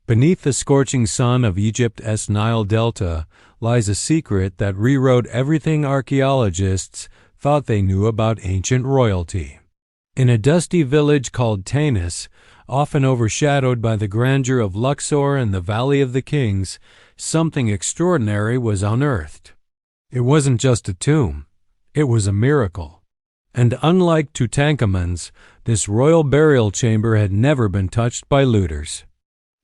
Beneath the scorching sun of Egypt's Nile Delta lies a secret that rewrote everything archaeologists thought they knew about ancient royalty. In a dusty village called Tanis, often overshadowed by the grandeur of Luxor and the Valley of the Kings, something extraordinary was unearthed. It wasn't just a tomb, it was a miracle. And unlike Tutankhamun's, this royal burial chamber had never been touched by looters.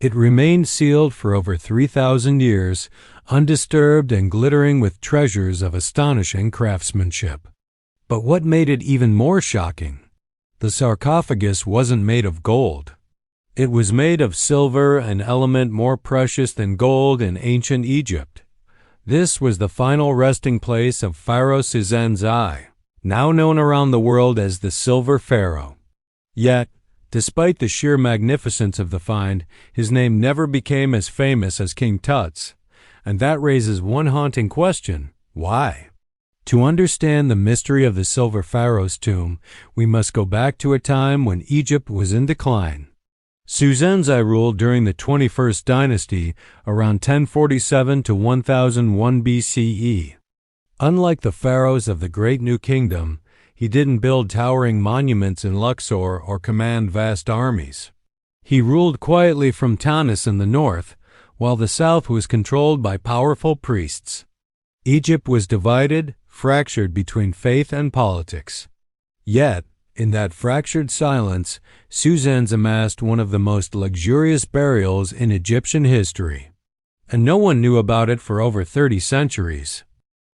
It remained sealed for over 3,000 years, undisturbed and glittering with treasures of astonishing craftsmanship. But what made it even more shocking? The sarcophagus wasn't made of gold. It was made of silver, an element more precious than gold in ancient Egypt. This was the final resting place of Pharaoh Psusennes I, now known around the world as the Silver Pharaoh. Yet, despite the sheer magnificence of the find, his name never became as famous as King Tut's. And that raises one haunting question: why? To understand the mystery of the Silver Pharaoh's tomb, we must go back to a time when Egypt was in decline. Psusennes I ruled during the 21st dynasty, around 1047 to 1001 BCE. Unlike the pharaohs of the Great New Kingdom, he didn't build towering monuments in Luxor or command vast armies. He ruled quietly from Tanis in the north, while the south was controlled by powerful priests. Egypt was divided, fractured between faith and politics. Yet, in that fractured silence, Psusennes amassed one of the most luxurious burials in Egyptian history. And no one knew about it for over 30 centuries.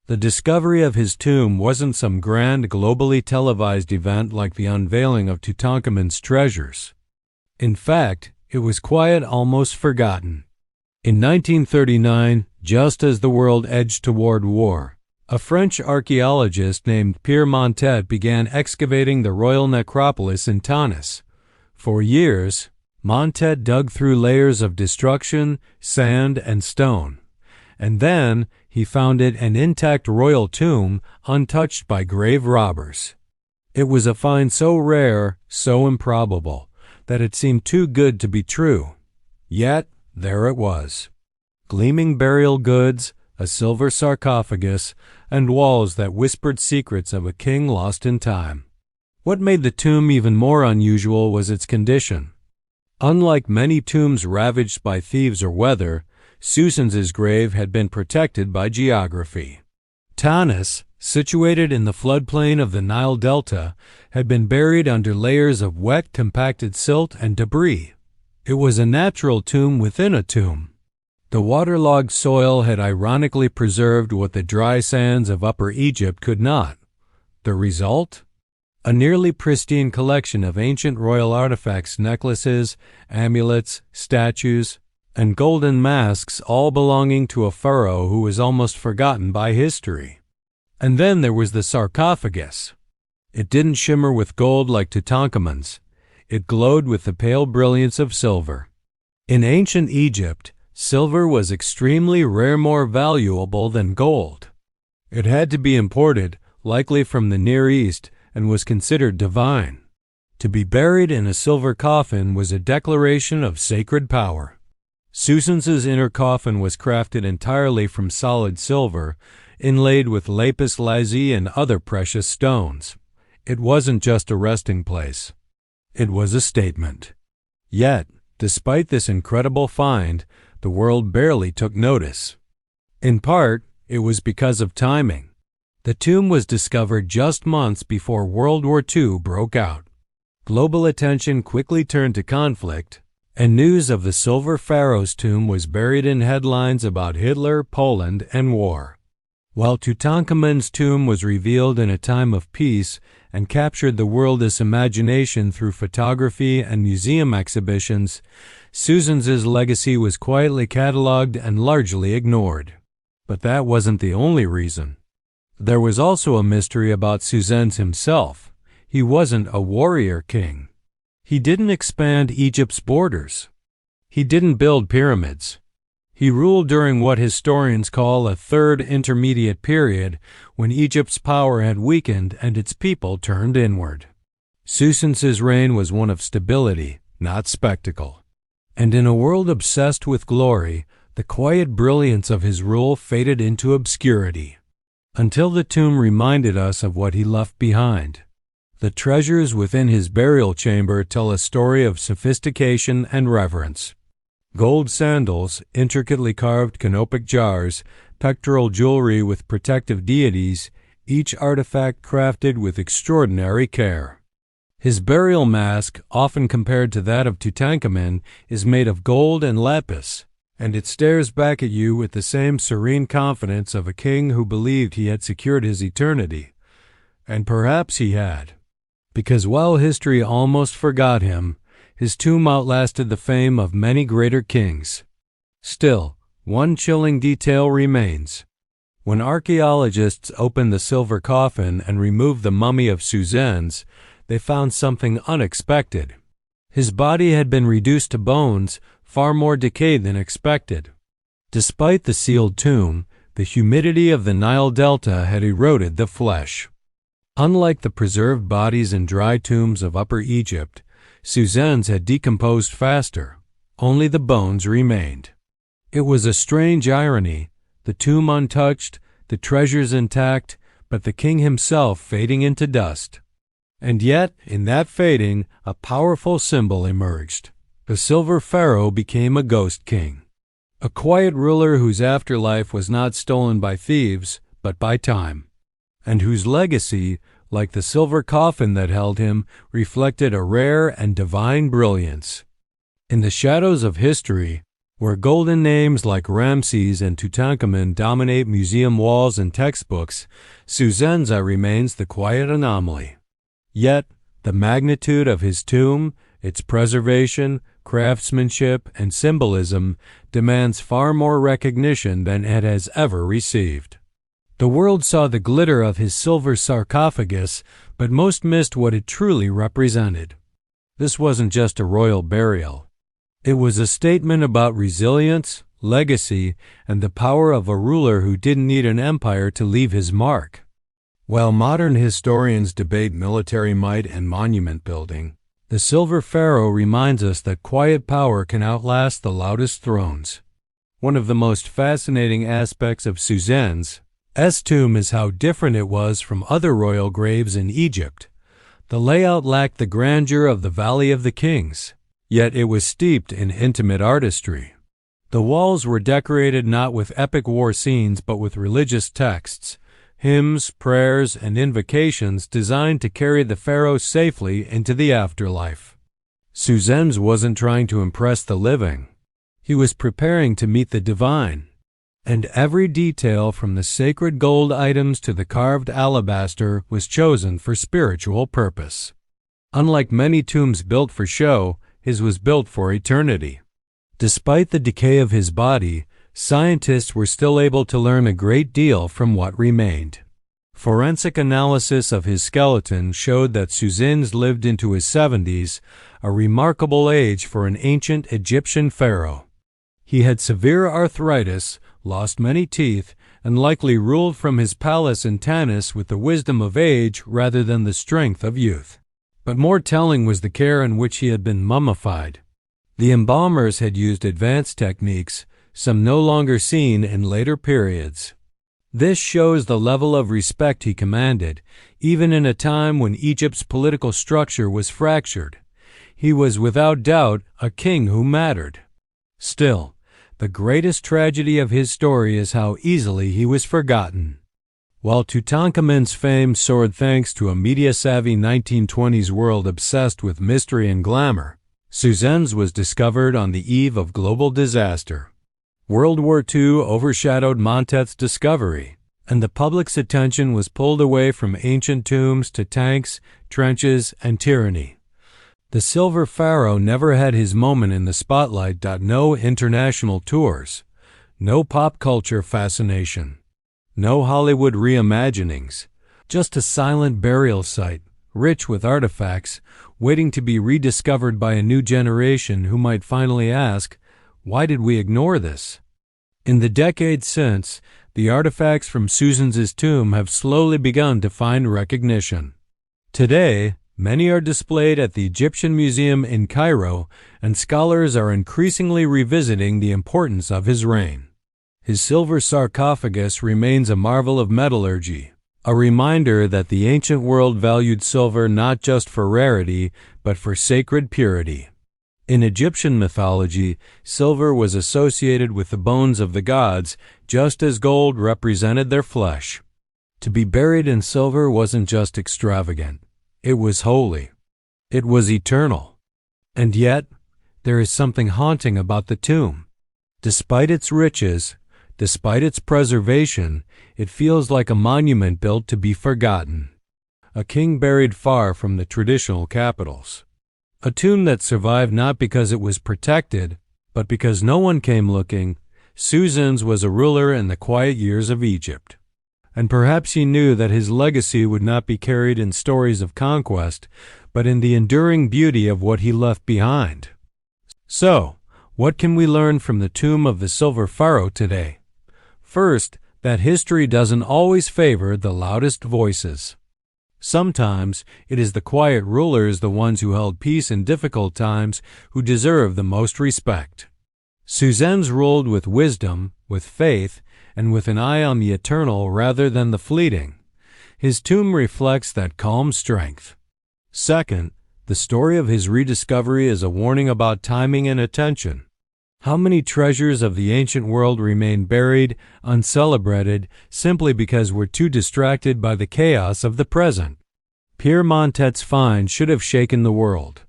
The discovery of his tomb wasn't some grand, globally televised event like the unveiling of Tutankhamun's treasures. In fact, it was quiet, almost forgotten. In 1939, just as the world edged toward war, a French archaeologist named Pierre Montet began excavating the royal necropolis in Tanis. For years, Montet dug through layers of destruction, sand, and stone. And then he founded an intact royal tomb untouched by grave robbers. It was a find so rare, so improbable, that it seemed too good to be true. Yet, there it was. Gleaming burial goods, a silver sarcophagus, and walls that whispered secrets of a king lost in time. What made the tomb even more unusual was its condition. Unlike many tombs ravaged by thieves or weather, Psusennes' grave had been protected by geography. Tanis, situated in the floodplain of the Nile Delta, had been buried under layers of wet, compacted silt and debris. It was a natural tomb within a tomb. The waterlogged soil had ironically preserved what the dry sands of Upper Egypt could not. The result? A nearly pristine collection of ancient royal artifacts, necklaces, amulets, statues, and golden masks, all belonging to a pharaoh who was almost forgotten by history. And then there was the sarcophagus. It didn't shimmer with gold like Tutankhamun's. It glowed with the pale brilliance of silver. In ancient Egypt, silver was extremely rare, more valuable than gold. It had to be imported, likely from the Near East, and was considered divine. To be buried in a silver coffin was a declaration of sacred power. Psusennes' inner coffin was crafted entirely from solid silver, inlaid with lapis lazuli and other precious stones. It wasn't just a resting place. It was a statement. Yet, despite this incredible find, the world barely took notice. In part, it was because of timing. The tomb was discovered just months before World War II broke out. Global attention quickly turned to conflict, and news of the Silver Pharaoh's tomb was buried in headlines about Hitler, Poland, and war. While Tutankhamun's tomb was revealed in a time of peace and captured the world's imagination through photography and museum exhibitions, Psusennes' legacy was quietly catalogued and largely ignored. But that wasn't the only reason. There was also a mystery about Psusennes himself. He wasn't a warrior king. He didn't expand Egypt's borders. He didn't build pyramids. He ruled during what historians call a third intermediate period, when Egypt's power had weakened and its people turned inward. Psusennes' reign was one of stability, not spectacle. And in a world obsessed with glory, the quiet brilliance of his rule faded into obscurity, until the tomb reminded us of what he left behind. The treasures within his burial chamber tell a story of sophistication and reverence. Gold sandals, intricately carved canopic jars, pectoral jewelry with protective deities, each artifact crafted with extraordinary care. His burial mask, often compared to that of Tutankhamun, is made of gold and lapis, and it stares back at you with the same serene confidence of a king who believed he had secured his eternity. And perhaps he had, because while history almost forgot him, his tomb outlasted the fame of many greater kings. Still, one chilling detail remains. When archaeologists opened the silver coffin and removed the mummy of Psusennes, they found something unexpected. His body had been reduced to bones, far more decayed than expected. Despite the sealed tomb, the humidity of the Nile Delta had eroded the flesh. Unlike the preserved bodies in dry tombs of Upper Egypt, Psusennes had decomposed faster. Only the bones remained. It was a strange irony, the tomb untouched, the treasures intact, but the king himself fading into dust. And yet, in that fading, a powerful symbol emerged. The Silver Pharaoh became a ghost king, a quiet ruler whose afterlife was not stolen by thieves, but by time, and whose legacy, like the silver coffin that held him, reflected a rare and divine brilliance. In the shadows of history, where golden names like Ramses and Tutankhamun dominate museum walls and textbooks, Psusennes I remains the quiet anomaly. Yet, the magnitude of his tomb, its preservation, craftsmanship, and symbolism demands far more recognition than it has ever received. The world saw the glitter of his silver sarcophagus, but most missed what it truly represented. This wasn't just a royal burial. It was a statement about resilience, legacy, and the power of a ruler who didn't need an empire to leave his mark. While modern historians debate military might and monument building, the Silver Pharaoh reminds us that quiet power can outlast the loudest thrones. One of the most fascinating aspects of Psusennes I tomb is how different it was from other royal graves in Egypt. The layout lacked the grandeur of the Valley of the Kings, yet it was steeped in intimate artistry. The walls were decorated not with epic war scenes but with religious texts, hymns, prayers, and invocations designed to carry the pharaoh safely into the afterlife. Psusennes wasn't trying to impress the living. He was preparing to meet the divine. And every detail from the sacred gold items to the carved alabaster was chosen for spiritual purpose. Unlike many tombs built for show, his was built for eternity. Despite the decay of his body, scientists were still able to learn a great deal from what remained. Forensic analysis of his skeleton showed that Psusennes lived into his 70s, a remarkable age for an ancient Egyptian pharaoh. He had severe arthritis, lost many teeth, and likely ruled from his palace in Tanis with the wisdom of age rather than the strength of youth. But more telling was the care in which he had been mummified. The embalmers had used advanced techniques, some no longer seen in later periods. This shows the level of respect he commanded, even in a time when Egypt's political structure was fractured. He was without doubt a king who mattered. Still, the greatest tragedy of his story is how easily he was forgotten. While Tutankhamun's fame soared thanks to a media-savvy 1920s world obsessed with mystery and glamour, Psusennes was discovered on the eve of global disaster. World War II overshadowed Montet's discovery, and the public's attention was pulled away from ancient tombs to tanks, trenches, and tyranny. The Silver Pharaoh never had his moment in the spotlight. No international tours, no pop culture fascination, no Hollywood reimaginings, just a silent burial site, rich with artifacts, waiting to be rediscovered by a new generation who might finally ask, why did we ignore this? In the decades since, the artifacts from Psusennes' tomb have slowly begun to find recognition. Today, Many are displayed at the Egyptian Museum in Cairo, and scholars are increasingly revisiting the importance of his reign. His silver sarcophagus remains a marvel of metallurgy, a reminder that the ancient world valued silver not just for rarity, but for sacred purity. In Egyptian mythology, silver was associated with the bones of the gods, just as gold represented their flesh. To be buried in silver wasn't just extravagant. It was holy. It was eternal. And yet, there is something haunting about the tomb. Despite its riches, despite its preservation, it feels like a monument built to be forgotten. A king buried far from the traditional capitals. A tomb that survived not because it was protected, but because no one came looking. Psusennes was a ruler in the quiet years of Egypt. And perhaps he knew that his legacy would not be carried in stories of conquest, but in the enduring beauty of what he left behind. So, what can we learn from the tomb of the Silver Pharaoh today? First, that history doesn't always favor the loudest voices. Sometimes it is the quiet rulers, the ones who held peace in difficult times, who deserve the most respect. Psusennes ruled with wisdom, with faith, and with an eye on the eternal rather than the fleeting. His tomb reflects that calm strength. Second, the story of his rediscovery is a warning about timing and attention. How many treasures of the ancient world remain buried, uncelebrated, simply because we're too distracted by the chaos of the present? Pierre Montet's find should have shaken the world.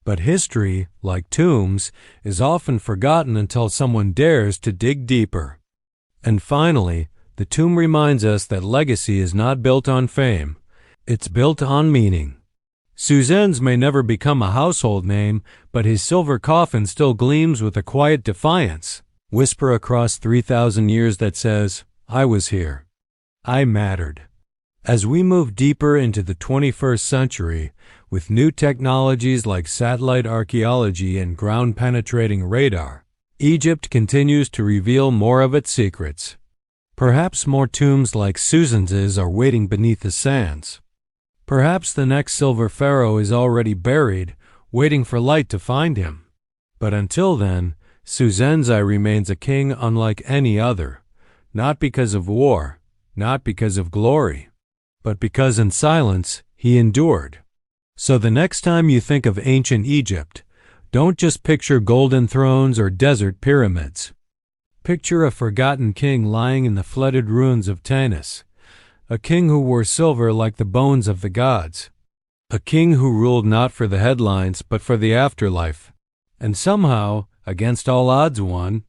But history, like tombs, is often forgotten until someone dares to dig deeper. And finally, the tomb reminds us that legacy is not built on fame. It's built on meaning. Psusennes may never become a household name, but his silver coffin still gleams with a quiet defiance, whisper across 3,000 years that says, "I was here. I mattered." As we move deeper into the 21st century, with new technologies like satellite archaeology and ground-penetrating radar, Egypt continues to reveal more of its secrets. Perhaps more tombs like Psusennes's are waiting beneath the sands. Perhaps the next Silver Pharaoh is already buried, waiting for light to find him. But until then, Psusennes I remains a king unlike any other, not because of war, not because of glory, but because in silence he endured. So the next time you think of ancient Egypt, don't just picture golden thrones or desert pyramids. Picture a forgotten king lying in the flooded ruins of Tanis, a king who wore silver like the bones of the gods, a king who ruled not for the headlines but for the afterlife, and somehow, against all odds, won.